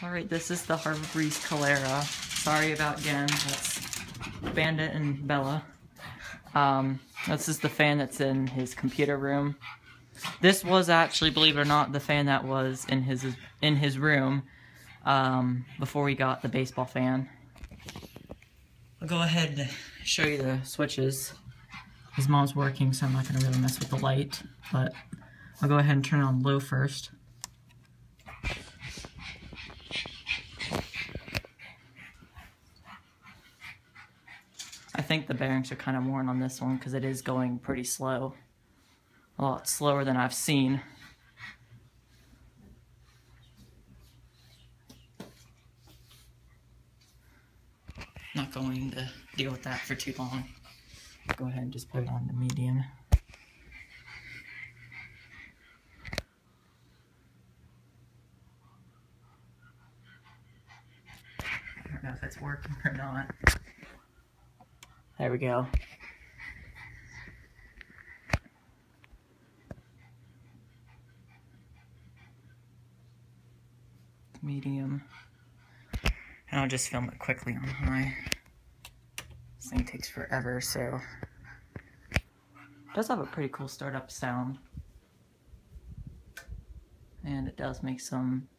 Alright, this is the Harbor Breeze Calera. Sorry about again, that's Bandit and Bella. This is the fan that's in his computer room. This was actually, believe it or not, the fan that was in his room before we got the baseball fan. I'll go ahead and show you the switches. His mom's working, so I'm not going to really mess with the light, but I'll go ahead and turn it on low first. I think the bearings are kind of worn on this one because it is going pretty slow. A lot slower than I've seen. Not going to deal with that for too long. Go ahead and just put it on the medium. I don't know if it's working or not. There we go. Medium. And I'll just film it quickly on high. This thing takes forever, so it does have a pretty cool startup sound. And it does make some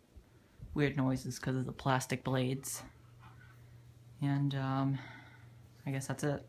weird noises because of the plastic blades. And I guess that's it.